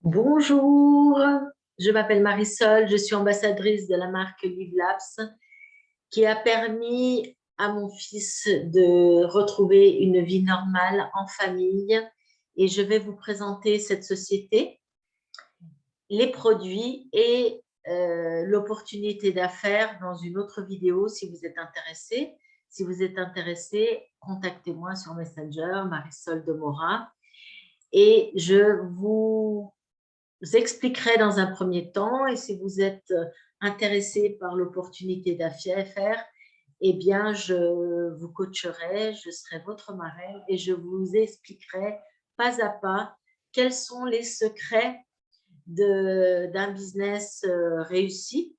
Bonjour, je m'appelle Marisol, je suis ambassadrice de la marque Live Labs qui a permis à mon fils de retrouver une vie normale en famille et je vais vous présenter cette société, les produits et l'opportunité d'affaires dans une autre vidéo si vous êtes intéressé. Si vous êtes intéressé, contactez-moi sur Messenger, Marisol de Mora, et je vous expliquerai dans un premier temps, et si vous êtes intéressé par l'opportunité d'affaires, eh bien, je vous coacherai, je serai votre marraine et je vous expliquerai pas à pas quels sont les secrets d'un business réussi,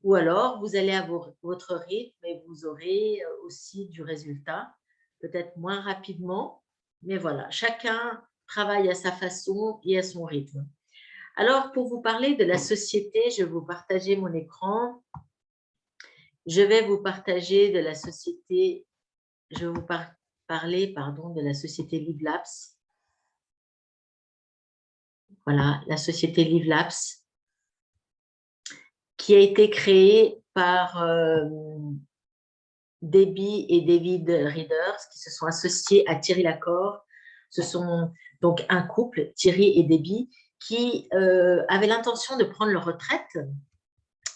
ou alors vous allez à votre rythme et vous aurez aussi du résultat, peut-être moins rapidement, mais voilà, chacun travaille à sa façon et à son rythme. Alors, pour vous parler de la société, je vais vous partager mon écran. Je vais vous partager de la société, je vais vous parler de la société Live Labs. Voilà, la société Live Labs qui a été créée par Debbie et David Readers qui se sont associés à Thierry Lacor. Ce sont donc un couple, Thierry et Debbie, qui avaient l'intention de prendre leur retraite.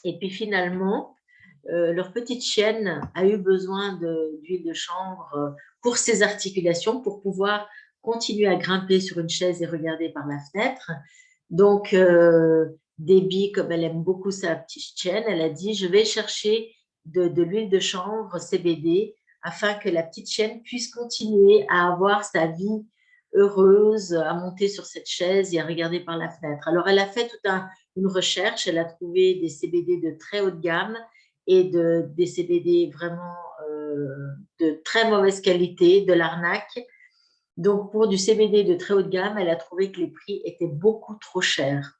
Et puis finalement, leur petite chienne a eu besoin d'huile de chanvre pour ses articulations, pour pouvoir continuer à grimper sur une chaise et regarder par la fenêtre. Donc, Debbie, comme elle aime beaucoup sa petite chienne, elle a dit « Je vais chercher de l'huile de chanvre CBD afin que la petite chienne puisse continuer à avoir sa vie heureuse, à monter sur cette chaise et à regarder par la fenêtre. » Alors, elle a fait toute une recherche, elle a trouvé des CBD de très haute gamme et des CBD vraiment de très mauvaise qualité, de l'arnaque. Donc, pour du CBD de très haute gamme, elle a trouvé que les prix étaient beaucoup trop chers.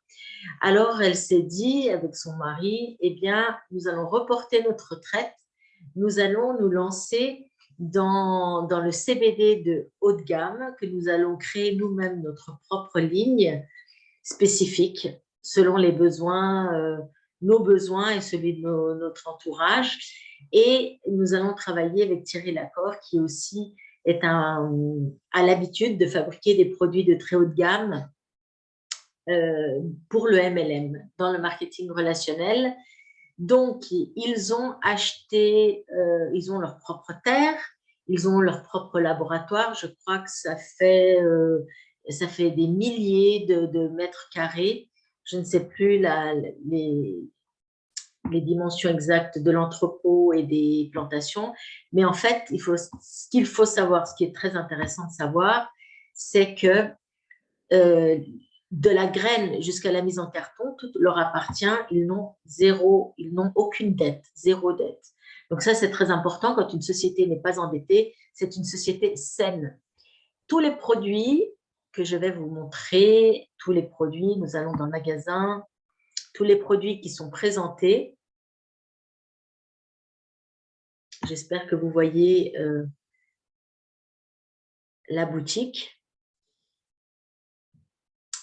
Alors, elle s'est dit avec son mari, eh bien, nous allons reporter notre retraite, nous allons nous lancer dans le CBD de haute gamme, que nous allons créer nous-mêmes notre propre ligne spécifique selon les besoins, nos besoins et celui de notre entourage. Et nous allons travailler avec Thierry Lacor, qui aussi a l'habitude de fabriquer des produits de très haute gamme pour le MLM, dans le marketing relationnel. Donc, ils ont acheté, ils ont leur propre terre, ils ont leur propre laboratoire. Je crois que ça fait des milliers de mètres carrés. Je ne sais plus les dimensions exactes de l'entrepôt et des plantations. Mais en fait, ce qu'il faut savoir, ce qui est très intéressant de savoir, c'est que de la graine jusqu'à la mise en carton, tout leur appartient, ils n'ont aucune dette, zéro dette. Donc ça, c'est très important quand une société n'est pas endettée, c'est une société saine. Tous les produits que je vais vous montrer, tous les produits, nous allons dans le magasin, tous les produits qui sont présentés, j'espère que vous voyez la boutique.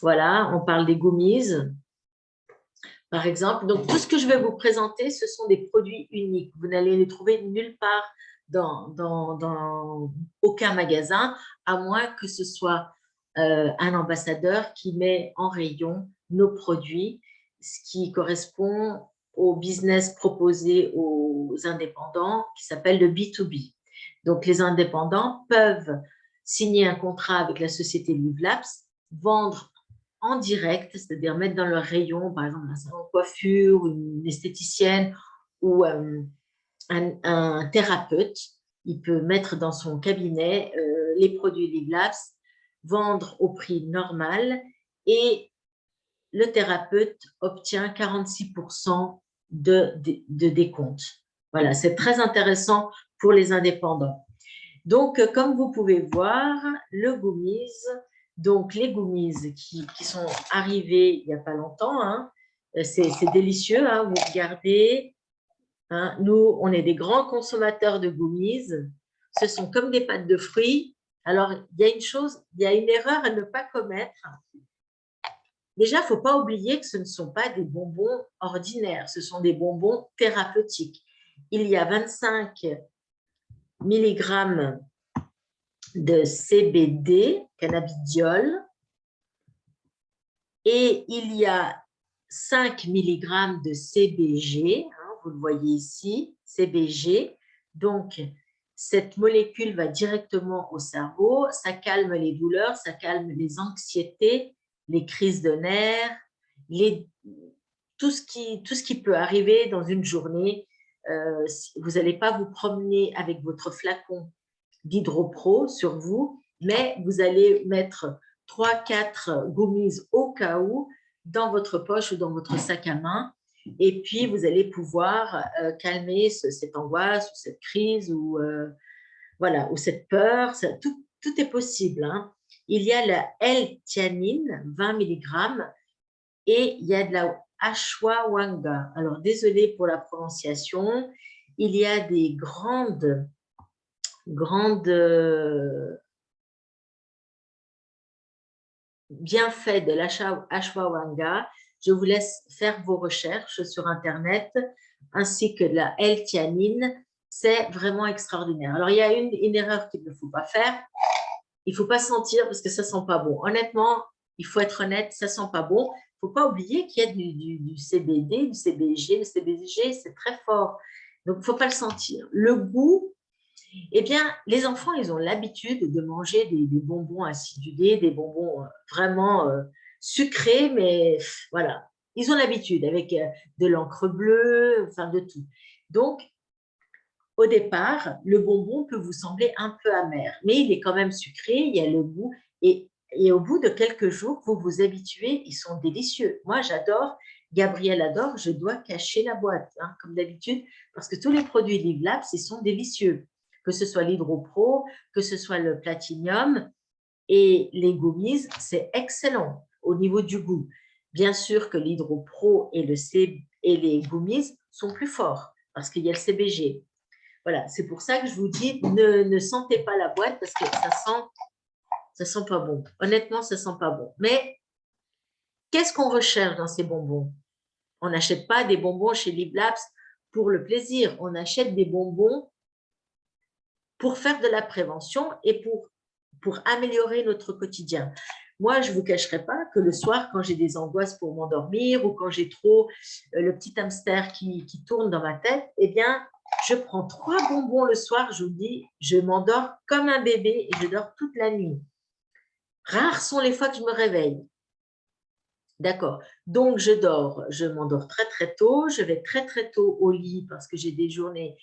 Voilà, on parle des gummies, par exemple. Donc, tout ce que je vais vous présenter, ce sont des produits uniques. Vous n'allez les trouver nulle part dans aucun magasin, à moins que ce soit un ambassadeur qui met en rayon nos produits, ce qui correspond au business proposé aux indépendants, qui s'appelle le B2B. Donc, les indépendants peuvent signer un contrat avec la société Live Labs, vendre en direct, c'est-à-dire mettre dans leur rayon, par exemple, un salon de coiffure, une esthéticienne ou un thérapeute. Il peut mettre dans son cabinet les produits Live Labs, vendre au prix normal et le thérapeute obtient 46% de décompte. Voilà, c'est très intéressant pour les indépendants. Donc, comme vous pouvez voir, le gummies, donc les gummies qui sont arrivés il n'y a pas longtemps, hein, c'est délicieux, hein, vous regardez, hein, nous, on est des grands consommateurs de gummies, ce sont comme des pâtes de fruits. Alors, il y a une erreur à ne pas commettre. Déjà, il ne faut pas oublier que ce ne sont pas des bonbons ordinaires, ce sont des bonbons thérapeutiques. Il y a 25 mg de CBD, cannabidiol, et il y a 5 mg de CBG, hein, vous le voyez ici, CBG. Donc, cette molécule va directement au cerveau, ça calme les douleurs, ça calme les anxiétés, les crises de nerfs, tout ce qui peut arriver dans une journée. Vous n'allez pas vous promener avec votre flacon d'Hydropro sur vous, mais vous allez mettre 3-4 gummies au cas où dans votre poche ou dans votre sac à main, et puis vous allez pouvoir calmer cette angoisse ou cette crise ou, voilà, ou cette peur. Tout est possible, hein. Il y a la L-théanine, 20 mg, et il y a de la ashwagandha. Alors, désolée pour la prononciation. Il y a des grandes bienfaits de l'ashwagandha. Je vous laisse faire vos recherches sur Internet, ainsi que de la L-théanine. C'est vraiment extraordinaire. Alors, il y a une erreur qu'il ne faut pas faire. Il ne faut pas sentir parce que ça ne sent pas bon. Honnêtement, il faut être honnête, ça ne sent pas bon. Il ne faut pas oublier qu'il y a du CBD, du CBG. Le CBG, c'est très fort. Donc, il ne faut pas le sentir. Le goût, eh bien, les enfants, ils ont l'habitude de manger des bonbons acidulés, des bonbons vraiment sucrés, mais voilà. Ils ont l'habitude avec de l'encre bleue, enfin de tout. Donc, au départ, le bonbon peut vous sembler un peu amer, mais il est quand même sucré, il y a le goût, et au bout de quelques jours, vous vous habituez, ils sont délicieux. Moi, j'adore, Gabriel adore, je dois cacher la boîte, hein, comme d'habitude, parce que tous les produits Live Labs, ils sont délicieux, que ce soit l'Hydropro, que ce soit le Platinium, et les gummies, c'est excellent au niveau du goût. Bien sûr que l'Hydropro et les gummies sont plus forts, parce qu'il y a le CBG. Voilà, c'est pour ça que je vous dis, ne sentez pas la boîte parce que ça sent pas bon. Honnêtement, ça sent pas bon. Mais qu'est-ce qu'on recherche dans ces bonbons? On n'achète pas des bonbons chez Live Labs pour le plaisir. On achète des bonbons pour faire de la prévention et pour améliorer notre quotidien. Moi, je ne vous cacherai pas que le soir, quand j'ai des angoisses pour m'endormir ou quand j'ai trop le petit hamster qui tourne dans ma tête, eh bien, je prends 3 bonbons le soir, je vous dis, je m'endors comme un bébé et je dors toute la nuit. Rares sont les fois que je me réveille. D'accord. Donc, je m'endors très, très tôt. Je vais très, très tôt au lit parce que j'ai des journées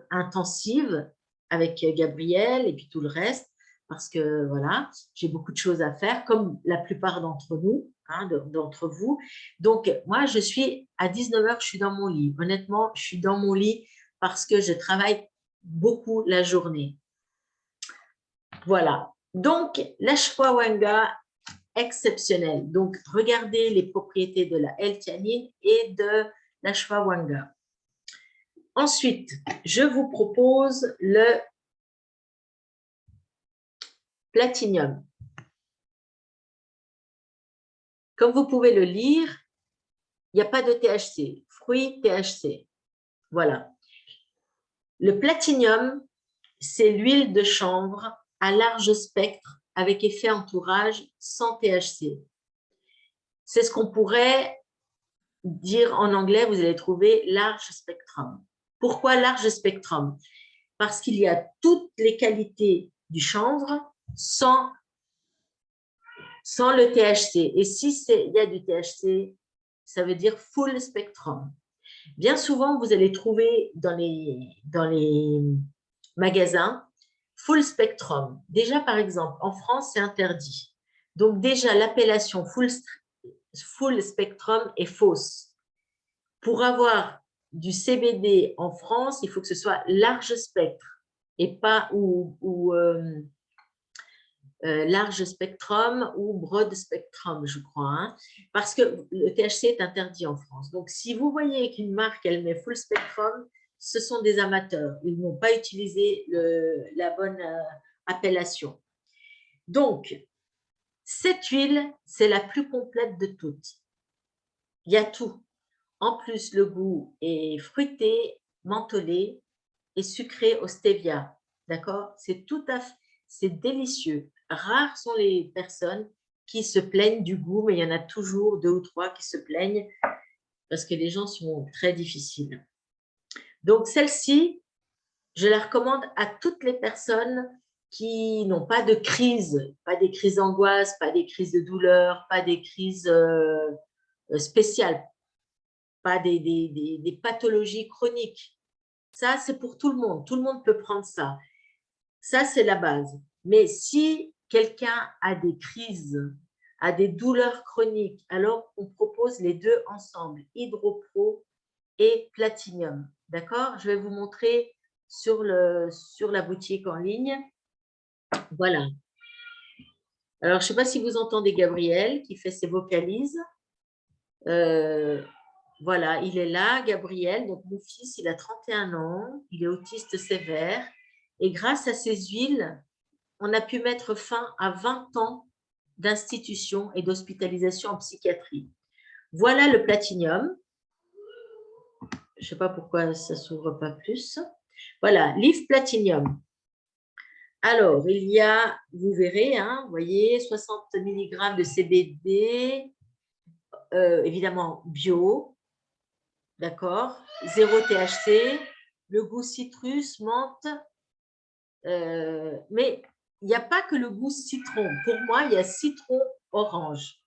intensives avec Gabriel et puis tout le reste. Parce que, voilà, j'ai beaucoup de choses à faire, comme la plupart d'entre nous, hein, d'entre vous. Donc, moi, je suis à 19 h, je suis dans mon lit. Honnêtement, je suis dans mon lit parce que je travaille beaucoup la journée. Voilà. Donc, l'ashwagandha, exceptionnel. Donc, regardez les propriétés de la L-théanine et de l'ashwagandha. Ensuite, je vous propose le platinium. Comme vous pouvez le lire, il n'y a pas de THC, fruit THC. Voilà. Le platinium, c'est l'huile de chanvre à large spectre avec effet entourage sans THC. C'est ce qu'on pourrait dire en anglais, vous allez trouver large spectrum. Pourquoi large spectrum? Parce qu'il y a toutes les qualités du chanvre sans le THC. Et si il y a du THC, ça veut dire full spectrum. Bien souvent, vous allez trouver dans les magasins full spectrum. Déjà, par exemple, en France, c'est interdit. Donc déjà, l'appellation full spectrum est fausse. Pour avoir du CBD en France, il faut que ce soit large spectre et pas large spectrum ou broad spectrum, je crois, hein, parce que le THC est interdit en France. Donc, si vous voyez qu'une marque, elle met full spectrum, ce sont des amateurs. Ils n'ont pas utilisé la bonne appellation. Donc, Cette huile, c'est la plus complète de toutes. Il y a tout. En plus, le goût est fruité, mentholé et sucré au stevia. D'accord? C'est tout à fait, c'est délicieux. Rares sont les personnes qui se plaignent du goût, mais il y en a toujours 2 ou 3 qui se plaignent parce que les gens sont très difficiles. Donc, celle-ci, je la recommande à toutes les personnes qui n'ont pas de crise, pas des crises d'angoisse, pas des crises de douleur, pas des crises spéciales, pas des pathologies chroniques. Ça, c'est pour tout le monde. Tout le monde peut prendre ça. Ça, c'est la base. Mais si quelqu'un a des crises, a des douleurs chroniques, alors on propose les deux ensemble, HydroPro et Platinium. D'accord? Je vais vous montrer sur la boutique en ligne. Voilà. Alors, je ne sais pas si vous entendez Gabriel qui fait ses vocalises. Voilà, il est là, Gabriel. Donc, mon fils, il a 31 ans. Il est autiste sévère. Et grâce à ces huiles, on a pu mettre fin à 20 ans d'institution et d'hospitalisation en psychiatrie. Voilà le Platinium. Je ne sais pas pourquoi ça ne s'ouvre pas plus. Voilà, Livre Platinium. Alors, il y a, vous verrez, hein, vous voyez, 60 mg de CBD, évidemment bio, d'accord, 0 THC, le goût citrus, menthe, mais il n'y a pas que le goût citron. Pour moi, il y a citron orange.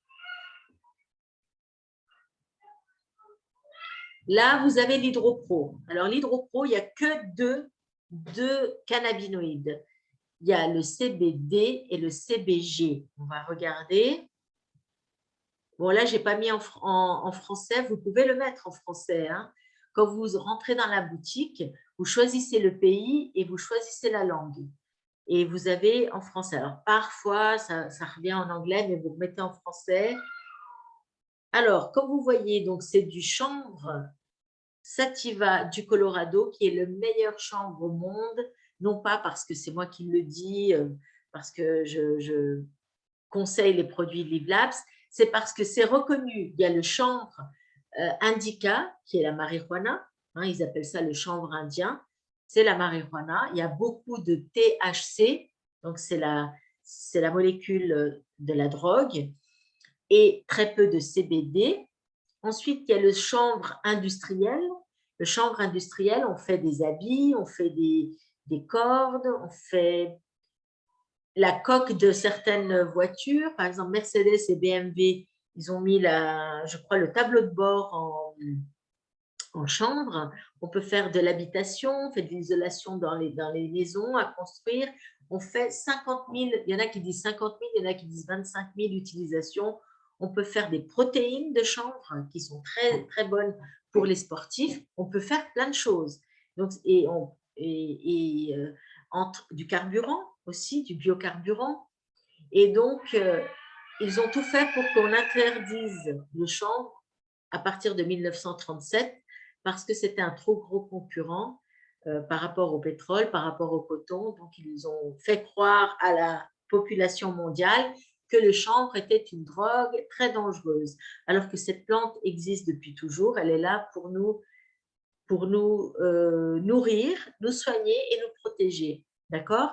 Là, vous avez l'HydroPro. Alors, l'HydroPro, il n'y a que deux cannabinoïdes. Il y a le CBD et le CBG. On va regarder. Bon, là, je n'ai pas mis en français. Vous pouvez le mettre en français. Hein. Quand vous rentrez dans la boutique, vous choisissez le pays et vous choisissez la langue. Et vous avez en français. Alors, parfois, ça revient en anglais, mais vous mettez en français. Alors, comme vous voyez, donc c'est du chanvre Sativa du Colorado, qui est le meilleur chanvre au monde, non pas parce que c'est moi qui le dis, parce que je conseille les produits Live Labs, c'est parce que c'est reconnu. Il y a le chanvre indica, qui est la marijuana, hein, ils appellent ça le chanvre indien, c'est la marijuana. Il y a beaucoup de THC, donc c'est la molécule de la drogue, et très peu de CBD. Ensuite, il y a le chanvre industriel. Le chanvre industriel, on fait des habits, on fait des cordes, on fait la coque de certaines voitures. Par exemple, Mercedes et BMW, ils ont mis, je crois, le tableau de bord en chanvre. On peut faire de l'habitation, on fait de l'isolation dans les maisons à construire. On fait 50 000, il y en a qui disent 50 000, il y en a qui disent 25 000 utilisations. On peut faire des protéines de chanvre qui sont très, très bonnes pour les sportifs. On peut faire plein de choses. Donc, du carburant aussi, du biocarburant. Et donc, ils ont tout fait pour qu'on interdise le chanvre à partir de 1937 parce que c'était un trop gros concurrent par rapport au pétrole, par rapport au coton. Donc, ils ont fait croire à la population mondiale que le chanvre était une drogue très dangereuse, alors que cette plante existe depuis toujours. Elle est là pour nous nourrir, nous soigner et nous protéger. D'accord?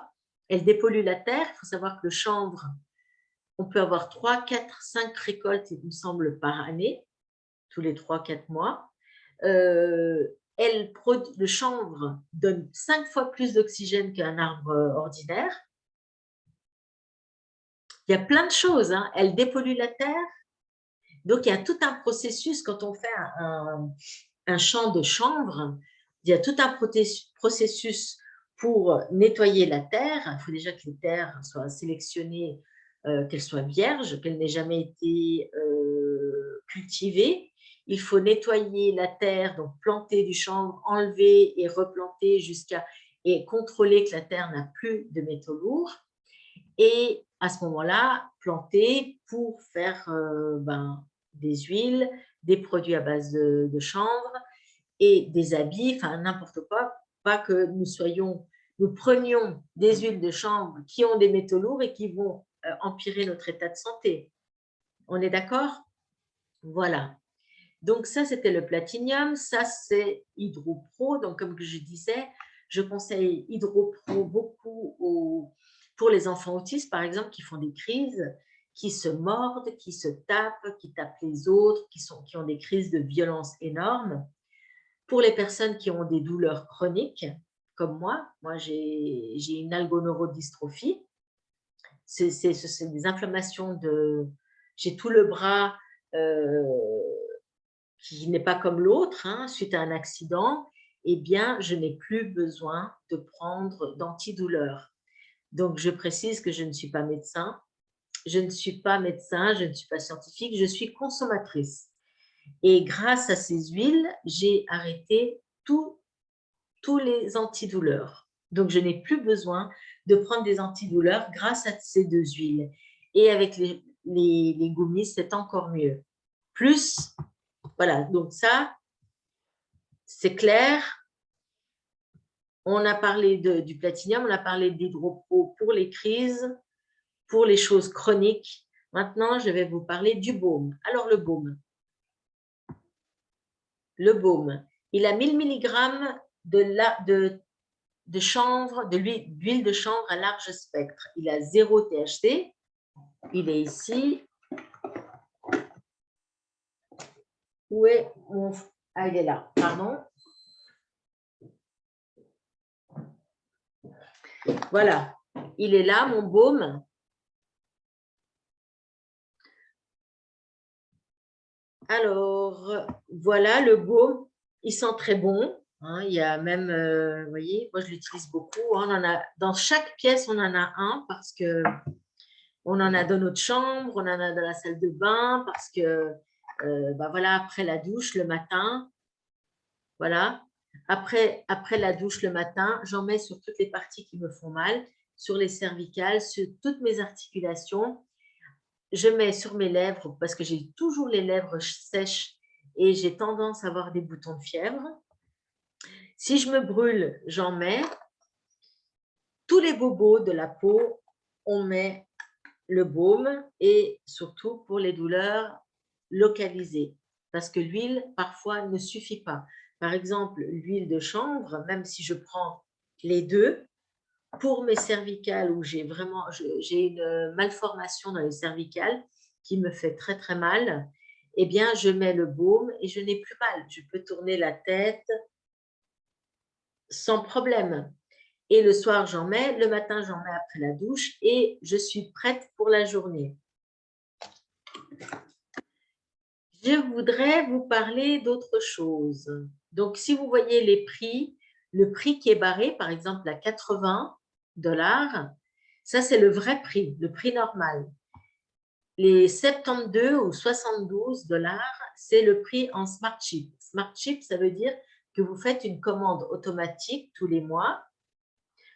Elle dépollue la terre. Il faut savoir que le chanvre, on peut avoir 3, 4, 5 récoltes, il me semble, par année, tous les 3-4 mois. Le chanvre donne 5 fois plus d'oxygène qu'un arbre ordinaire. Il y a plein de choses. Hein. Elle dépollue la terre. Donc, il y a tout un processus quand on fait un champ de chanvre. Il y a tout un processus pour nettoyer la terre. Il faut déjà que les terres soient sélectionnées, qu'elles soient vierges, qu'elles n'aient jamais été cultivées. Il faut nettoyer la terre, donc planter du chanvre, enlever et replanter et contrôler que la terre n'a plus de métaux lourds. Et à ce moment-là, planter pour faire des huiles, des produits à base de chanvre et des habits, enfin n'importe quoi, pas que nous prenions des huiles de chanvre qui ont des métaux lourds et qui vont empirer notre état de santé. On est d'accord? Voilà. Donc, ça, c'était le platinium. Ça, c'est HydroPro. Donc, comme je disais, je conseille HydroPro beaucoup pour les enfants autistes, par exemple, qui font des crises, qui se mordent, qui se tapent, qui tapent les autres, qui ont des crises de violence énormes. Pour les personnes qui ont des douleurs chroniques, comme moi j'ai une algoneurodystrophie. C'est des inflammations j'ai tout le bras qui n'est pas comme l'autre, hein, suite à un accident. Eh bien, je n'ai plus besoin de prendre d'antidouleurs. Donc, je précise que je ne suis pas médecin. Je ne suis pas médecin, je ne suis pas scientifique, je suis consommatrice. Et grâce à ces huiles, j'ai arrêté tous les antidouleurs. Donc, je n'ai plus besoin de prendre des antidouleurs grâce à ces deux huiles. Et avec les gummies, c'est encore mieux. Plus, voilà, donc ça, c'est clair. On a parlé du platinium, on a parlé d'HydroPro pour les crises, pour les choses chroniques. Maintenant, je vais vous parler du baume. Alors, le baume. Le baume, il a 1000 mg de chanvre, de l'huile de chanvre à large spectre. Il a 0 THC. Il est ici. Où est mon... Ah, il est là, pardon. Voilà, il est là, mon baume. Alors, voilà le baume. Il sent très bon. Hein, il y a même, vous voyez, moi je l'utilise beaucoup. On en a, dans chaque pièce, on en a un parce que on en a dans notre chambre, on en a dans la salle de bain parce que, voilà, après la douche le matin, voilà. Après la douche le matin, j'en mets sur toutes les parties qui me font mal, sur les cervicales, sur toutes mes articulations. Je mets sur mes lèvres parce que j'ai toujours les lèvres sèches et j'ai tendance à avoir des boutons de fièvre. Si je me brûle, j'en mets. Tous les bobos de la peau, on met le baume et surtout pour les douleurs localisées parce que l'huile, parfois, ne suffit pas. Par exemple, l'huile de chanvre, même si je prends les deux, pour mes cervicales où j'ai une malformation dans les cervicales qui me fait très très mal, eh bien je mets le baume et je n'ai plus mal. Je peux tourner la tête sans problème. Et le soir j'en mets, le matin j'en mets après la douche et je suis prête pour la journée. Je voudrais vous parler d'autre chose. Donc si vous voyez les prix, le prix qui est barré par exemple à 80 $, ça c'est le vrai prix, le prix normal. Les 72 ou 72 $, c'est le prix en Smart Chip. Smart Chip, ça veut dire que vous faites une commande automatique tous les mois.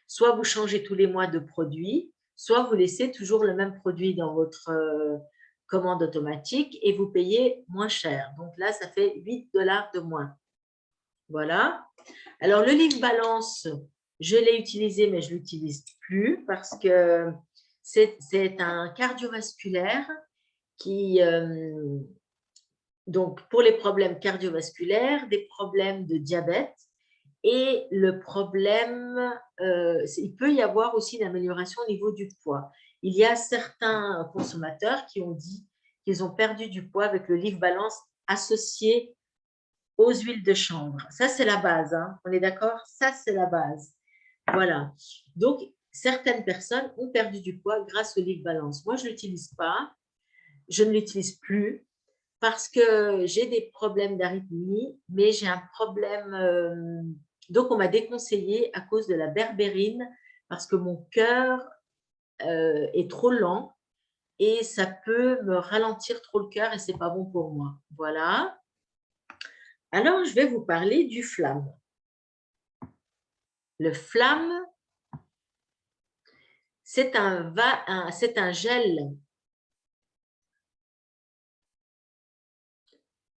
Soit vous changez tous les mois de produit, soit vous laissez toujours le même produit dans votre commande automatique et vous payez moins cher. Donc là, ça fait 8 $ de moins. Voilà. Alors, le livre balance, je l'ai utilisé, mais je ne l'utilise plus parce que c'est un cardiovasculaire qui, donc pour les problèmes cardiovasculaires, des problèmes de diabète et le problème, il peut y avoir aussi une amélioration au niveau du poids. Il y a certains consommateurs qui ont dit qu'ils ont perdu du poids avec le livre balance associé aux huiles de chanvre. Ça, c'est la base. Hein. On est d'accord? Ça, c'est la base. Voilà. Donc, certaines personnes ont perdu du poids grâce au livre balance. Moi, je ne l'utilise pas. Je ne l'utilise plus parce que j'ai des problèmes d'arythmie, mais j'ai un problème. Donc, on m'a déconseillé à cause de la berbérine parce que mon cœur est trop lent et ça peut me ralentir trop le cœur et ce n'est pas bon pour moi. Voilà. Alors, je vais vous parler du flamme. Le flamme, c'est un gel.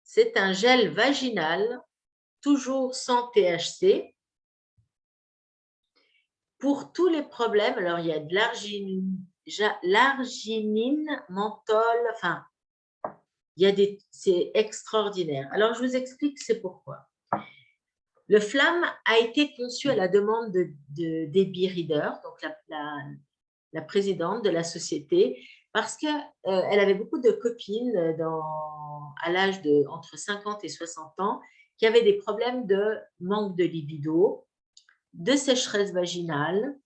C'est un gel vaginal, toujours sans THC, pour tous les problèmes. Alors, il y a de l'arginine, menthol, enfin, c'est extraordinaire. Alors, je vous explique c'est pourquoi. Le Flamme a été conçu à la demande de Debbie Reader, donc la présidente de la société, parce qu'elle avait beaucoup de copines à l'âge de entre 50 et 60 ans qui avaient des problèmes de manque de libido, de sécheresse vaginale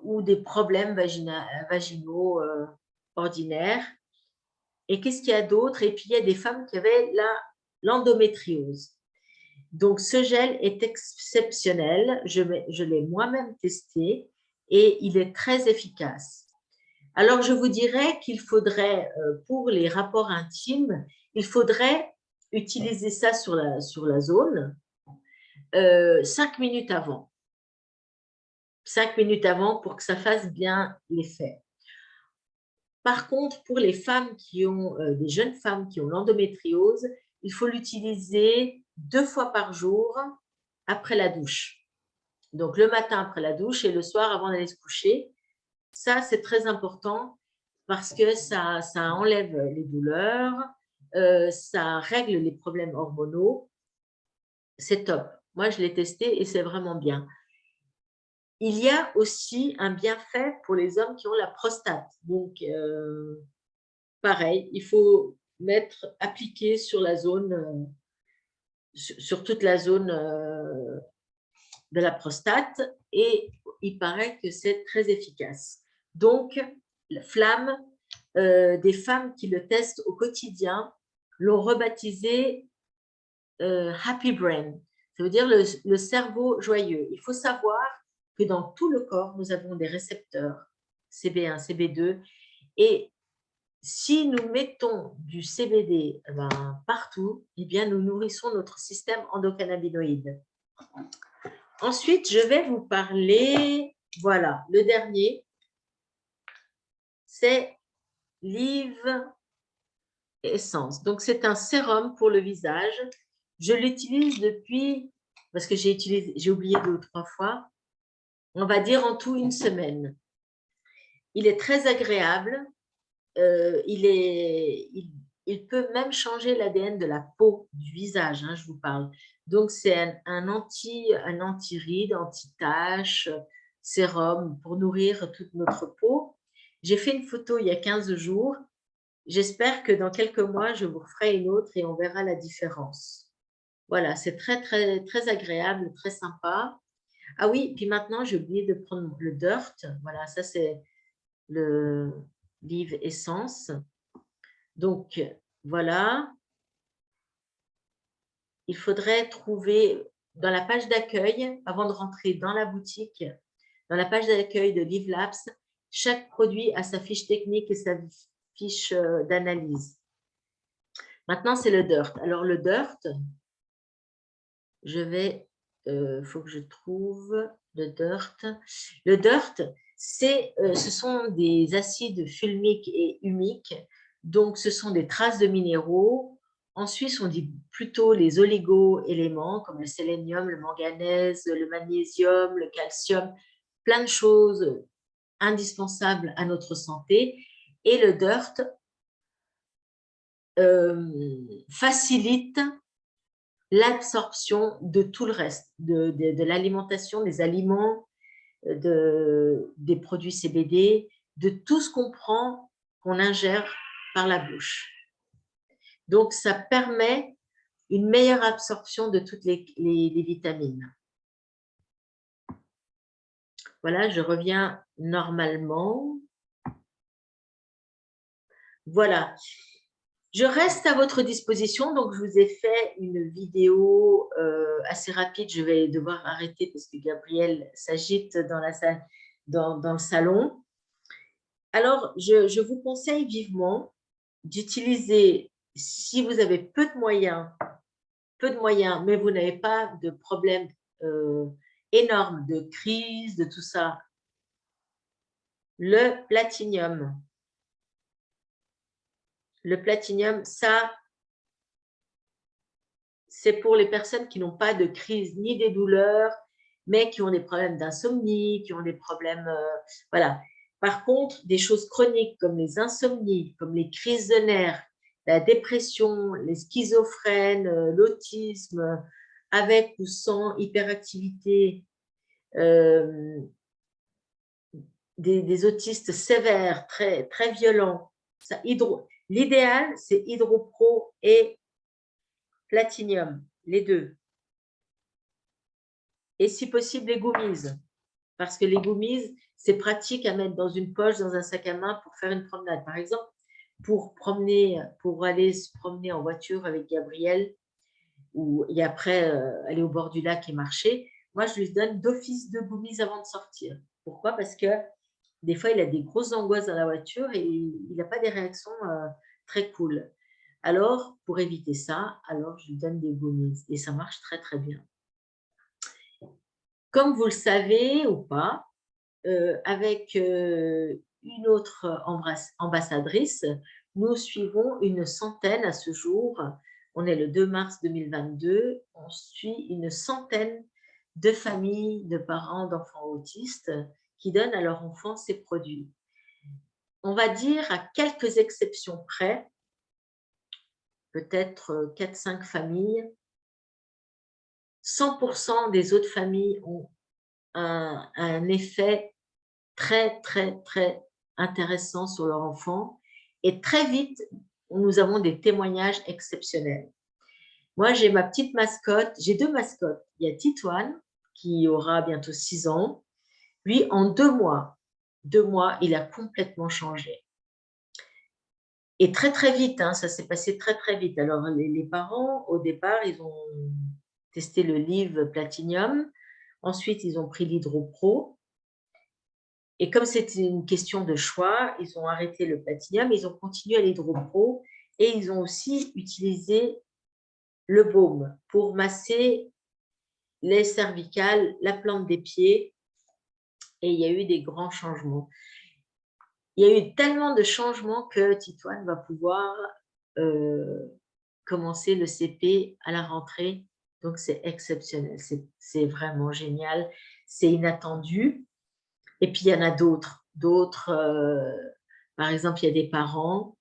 ou des problèmes vaginaux ordinaires. Et qu'est-ce qu'il y a d'autre? Et puis, il y a des femmes qui avaient l'endométriose. Donc, ce gel est exceptionnel. Je l'ai moi-même testé et il est très efficace. Alors, je vous dirais qu'il faudrait, pour les rapports intimes, il faudrait utiliser ça sur la zone 5 minutes avant. 5 minutes avant pour que ça fasse bien l'effet. Par contre, pour les femmes des jeunes femmes qui ont l'endométriose, il faut l'utiliser 2 fois par jour après la douche. Donc, le matin après la douche et le soir avant d'aller se coucher. Ça, c'est très important parce que ça enlève les douleurs, ça règle les problèmes hormonaux. C'est top. Moi, je l'ai testé et c'est vraiment bien. Il y a aussi un bienfait pour les hommes qui ont la prostate. Donc, pareil, il faut appliquer sur la zone, sur toute la zone de la prostate et il paraît que c'est très efficace. Donc, la Flamme, des femmes qui le testent au quotidien l'ont rebaptisé Happy Brain. Ça veut dire le cerveau joyeux. Il faut savoir que dans tout le corps, nous avons des récepteurs CB1, CB2 et si nous mettons du CBD partout, eh bien, nous nourrissons notre système endocannabinoïde. Ensuite, je vais vous parler, voilà, le dernier, c'est Live Essence. Donc, c'est un sérum pour le visage. Je l'utilise depuis, parce que j'ai oublié 2 ou 3 fois, on va dire en tout 1 semaine. Il est très agréable. Il peut même changer l'ADN de la peau, du visage, je vous parle. Donc, c'est un anti-rides, anti-taches, sérum pour nourrir toute notre peau. J'ai fait une photo il y a 15 jours. J'espère que dans quelques mois, je vous referai une autre et on verra la différence. Voilà, c'est très, très, très agréable, très sympa. Ah oui, puis maintenant, j'ai oublié de prendre le Dirt. Voilà, ça, c'est le Live Essence. Donc, voilà. Il faudrait trouver dans la page d'accueil, avant de rentrer dans la boutique, dans la page d'accueil de Live Labs, chaque produit a sa fiche technique et sa fiche d'analyse. Maintenant, c'est le Dirt. Alors, le Dirt, faut que je trouve le Dirt. Le Dirt, ce sont des acides fulmiques et humiques. Donc, ce sont des traces de minéraux. En Suisse, on dit plutôt les oligo-éléments comme le sélénium, le manganèse, le magnésium, le calcium, plein de choses indispensables à notre santé. Et le Dirt facilite l'absorption de tout le reste, de l'alimentation, des aliments, des produits CBD, de tout ce qu'on prend, qu'on ingère par la bouche. Donc, ça permet une meilleure absorption de toutes les vitamines. Voilà, je reviens normalement. Voilà. Je reste à votre disposition, donc je vous ai fait une vidéo assez rapide. Je vais devoir arrêter parce que Gabriel s'agite dans le salon. Alors, je vous conseille vivement d'utiliser, si vous avez peu de moyens, mais vous n'avez pas de problème énorme de crise, de tout ça, le platinium. Le platinium, ça, c'est pour les personnes qui n'ont pas de crise ni des douleurs, mais qui ont des problèmes d'insomnie, qui ont des problèmes… voilà. Par contre, des choses chroniques comme les insomnies, comme les crises de nerfs, la dépression, les schizophrènes, l'autisme, avec ou sans hyperactivité, des autistes sévères, très, très violents. L'idéal, c'est Hydropro et Platinium, les deux. Et si possible, les gummies. Parce que les gummies, c'est pratique à mettre dans une poche, dans un sac à main pour faire une promenade. Par exemple, pour aller se promener en voiture avec Gabriel et après aller au bord du lac et marcher, moi, je lui donne d'office 2 gummies avant de sortir. Pourquoi? Parce que des fois, il a des grosses angoisses dans la voiture et il n'a pas des réactions très cool. Alors, pour éviter ça, alors je lui donne des gummies et ça marche très, très bien. Comme vous le savez ou pas, avec une autre ambassadrice, nous suivons une centaine à ce jour. On est le 2 mars 2022. On suit une centaine de familles, de parents d'enfants autistes qui donnent à leurs enfants ces produits. On va dire à quelques exceptions près, peut-être 4-5 familles, 100% des autres familles ont un effet très, très, très intéressant sur leur enfant. Et très vite, nous avons des témoignages exceptionnels. Moi, j'ai ma petite mascotte. J'ai 2 mascottes. Il y a Titoine, qui aura bientôt 6 ans. Lui, en 2 mois, il a complètement changé. Et très, très vite, hein, ça s'est passé très, très vite. Alors, les parents, au départ, ils ont testé le Live Platinium. Ensuite, ils ont pris l'Hydropro. Et comme c'était une question de choix, ils ont arrêté le Platinium, ils ont continué à l'Hydropro et ils ont aussi utilisé le baume pour masser les cervicales, la plante des pieds, et il y a eu des grands changements. Il y a eu tellement de changements que Titoine va pouvoir commencer le CP à la rentrée. Donc, c'est exceptionnel, c'est vraiment génial, c'est inattendu. Et puis, il y en a d'autres. Par exemple, il y a des parents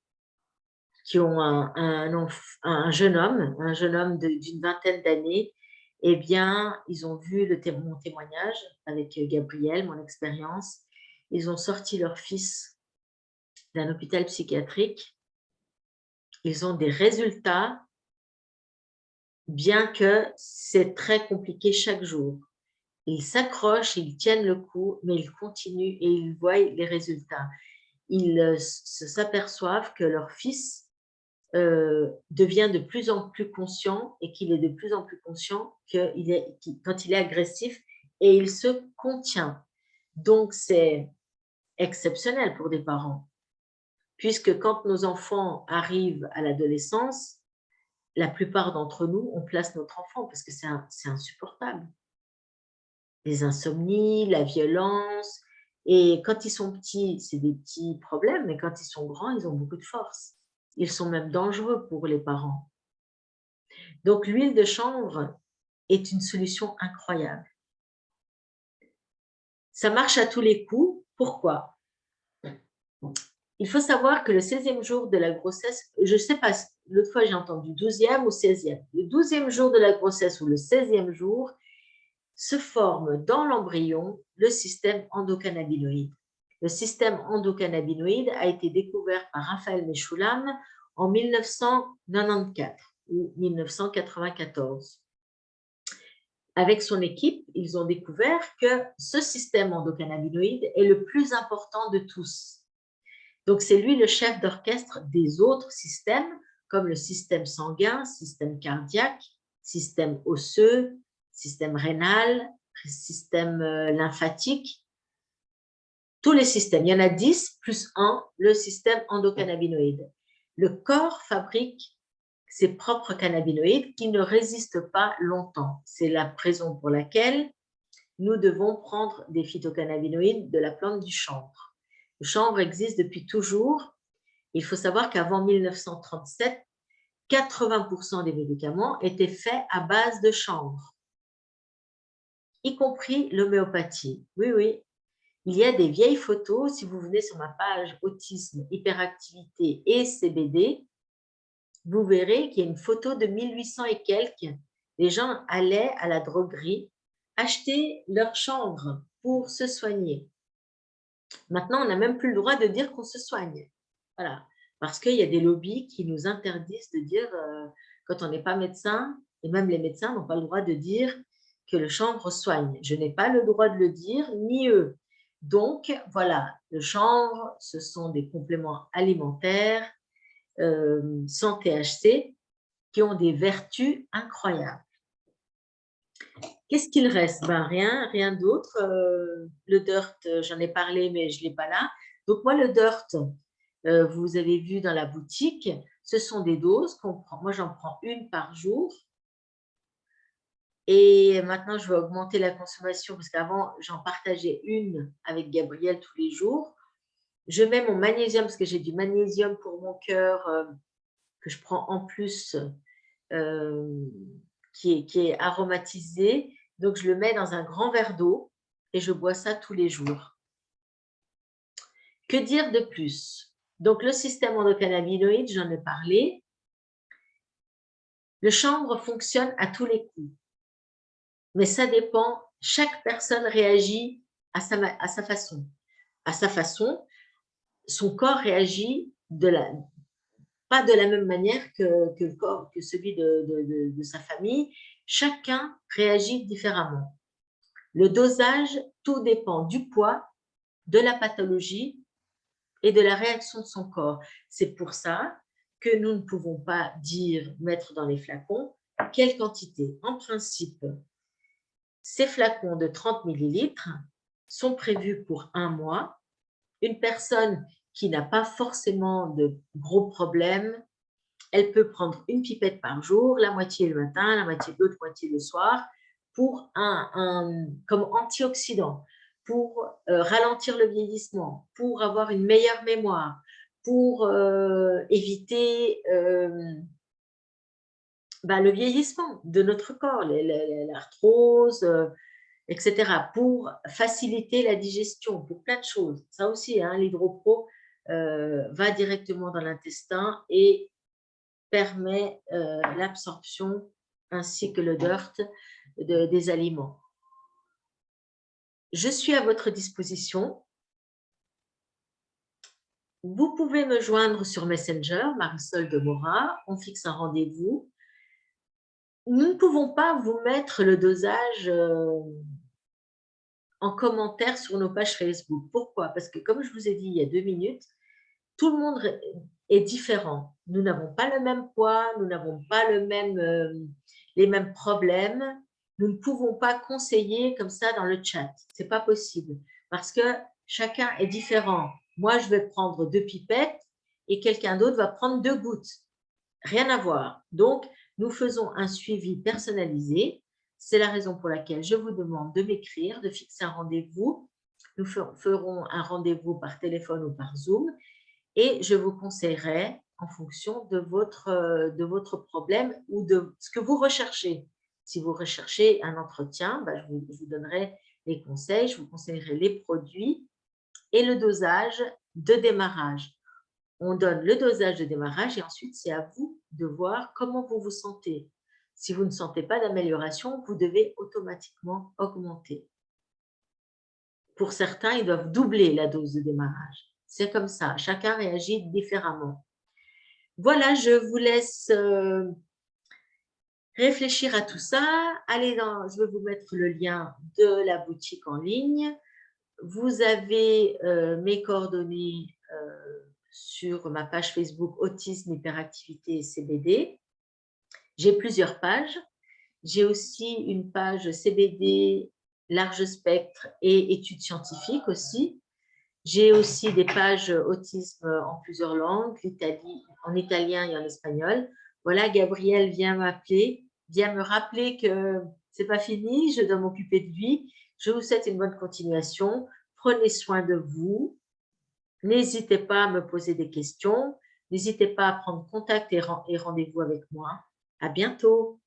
qui ont un jeune homme d'une vingtaine d'années. Eh bien, ils ont vu mon témoignage avec Gabriel, mon expérience. Ils ont sorti leur fils d'un hôpital psychiatrique. Ils ont des résultats, bien que c'est très compliqué chaque jour. Ils s'accrochent, ils tiennent le coup, mais ils continuent et ils voient les résultats. Ils s'aperçoivent que leur fils devient de plus en plus conscient et qu'il est de plus en plus conscient quand il est agressif et il se contient. Donc, c'est exceptionnel pour des parents, puisque quand nos enfants arrivent à l'adolescence, la plupart d'entre nous, on place notre enfant parce que c'est insupportable. Les insomnies, la violence, et quand ils sont petits, c'est des petits problèmes, mais quand ils sont grands, ils ont beaucoup de force. Ils sont même dangereux pour les parents. Donc, l'huile de chanvre est une solution incroyable. Ça marche à tous les coups. Pourquoi? Il faut savoir que le 16e jour de la grossesse, je ne sais pas, l'autre fois j'ai entendu 12e ou 16e. Le 12e jour de la grossesse ou le 16e jour se forme dans l'embryon le système endocannabinoïde. Le système endocannabinoïde a été découvert par Raphaël Mechoulam en 1994 ou 1994. Avec son équipe, ils ont découvert que ce système endocannabinoïde est le plus important de tous. Donc, c'est lui le chef d'orchestre des autres systèmes, comme le système sanguin, système cardiaque, système osseux, système rénal, système lymphatique. Tous les systèmes, il y en a 10 plus 1, le système endocannabinoïde. Le corps fabrique ses propres cannabinoïdes qui ne résistent pas longtemps. C'est la raison pour laquelle nous devons prendre des phytocannabinoïdes de la plante du chanvre. Le chanvre existe depuis toujours. Il faut savoir qu'avant 1937, 80% des médicaments étaient faits à base de chanvre, y compris l'homéopathie. Oui, oui. Il y a des vieilles photos, si vous venez sur ma page autisme, hyperactivité et CBD, vous verrez qu'il y a une photo de 1800 et quelques. Les gens allaient à la droguerie acheter leur chanvre pour se soigner. Maintenant, on n'a même plus le droit de dire qu'on se soigne. Voilà. Parce qu'il y a des lobbies qui nous interdisent de dire, quand on n'est pas médecin, et même les médecins n'ont pas le droit de dire que le chanvre soigne. Je n'ai pas le droit de le dire, ni eux. Donc, voilà, le chanvre, ce sont des compléments alimentaires sans THC qui ont des vertus incroyables. Qu'est-ce qu'il reste? Ben, rien d'autre. Le dirt, j'en ai parlé, mais je ne l'ai pas là. Donc, moi, le dirt, vous avez vu dans la boutique, ce sont des doses qu'on prend. Moi, j'en prends une par jour. Et maintenant, je vais augmenter la consommation parce qu'avant, j'en partageais une avec Gabriel tous les jours. Je mets mon magnésium parce que j'ai du magnésium pour mon cœur que je prends en plus, qui est aromatisé. Donc, je le mets dans un grand verre d'eau et je bois ça tous les jours. Que dire de plus? Donc, le système endocannabinoïde, j'en ai parlé. Le chanvre fonctionne à tous les coups. Mais ça dépend, chaque personne réagit à sa façon. À sa façon, son corps réagit pas de la même manière que le corps, que celui de sa famille. Chacun réagit différemment. Le dosage, tout dépend du poids, de la pathologie et de la réaction de son corps. C'est pour ça que nous ne pouvons pas mettre dans les flacons quelle quantité. En principe, ces flacons de 30 millilitres sont prévus pour 1 mois. Une personne qui n'a pas forcément de gros problèmes, elle peut prendre une pipette par jour, la moitié le matin, la moitié l'autre moitié le soir, pour comme antioxydant, pour ralentir le vieillissement, pour avoir une meilleure mémoire, pour éviter le vieillissement de notre corps, l'arthrose, etc., pour faciliter la digestion, pour plein de choses. Ça aussi, hein, l'hydropro va directement dans l'intestin et permet l'absorption ainsi que le dirt des aliments. Je suis à votre disposition. Vous pouvez me joindre sur Messenger, Marisol de Mora, on fixe un rendez-vous. Nous ne pouvons pas vous mettre le dosage en commentaire sur nos pages Facebook. Pourquoi? Parce que comme je vous ai dit il y a 2 minutes, tout le monde est différent. Nous n'avons pas le même poids, nous n'avons pas les mêmes problèmes. Nous ne pouvons pas conseiller comme ça dans le chat. Ce n'est pas possible parce que chacun est différent. Moi, je vais prendre 2 pipettes et quelqu'un d'autre va prendre 2 gouttes. Rien à voir. Donc, nous faisons un suivi personnalisé. C'est la raison pour laquelle je vous demande de m'écrire, de fixer un rendez-vous. Nous ferons un rendez-vous par téléphone ou par Zoom et je vous conseillerai en fonction de votre problème ou de ce que vous recherchez. Si vous recherchez un entretien, je vous donnerai les conseils, je vous conseillerai les produits et le dosage de démarrage. On donne le dosage de démarrage et ensuite, c'est à vous de voir comment vous vous sentez. Si vous ne sentez pas d'amélioration, vous devez automatiquement augmenter. Pour certains, ils doivent doubler la dose de démarrage. C'est comme ça, chacun réagit différemment. Voilà, je vous laisse réfléchir à tout ça. Je vais vous mettre le lien de la boutique en ligne. Vous avez mes coordonnées sur ma page Facebook Autisme, Hyperactivité et CBD. J'ai plusieurs pages. J'ai aussi une page CBD, large spectre et études scientifiques aussi. J'ai aussi des pages autisme en plusieurs langues, en italien et en espagnol. Voilà, Gabriel vient m'appeler, vient me rappeler que ce n'est pas fini, je dois m'occuper de lui. Je vous souhaite une bonne continuation. Prenez soin de vous. N'hésitez pas à me poser des questions. N'hésitez pas à prendre contact et rendez-vous avec moi. À bientôt.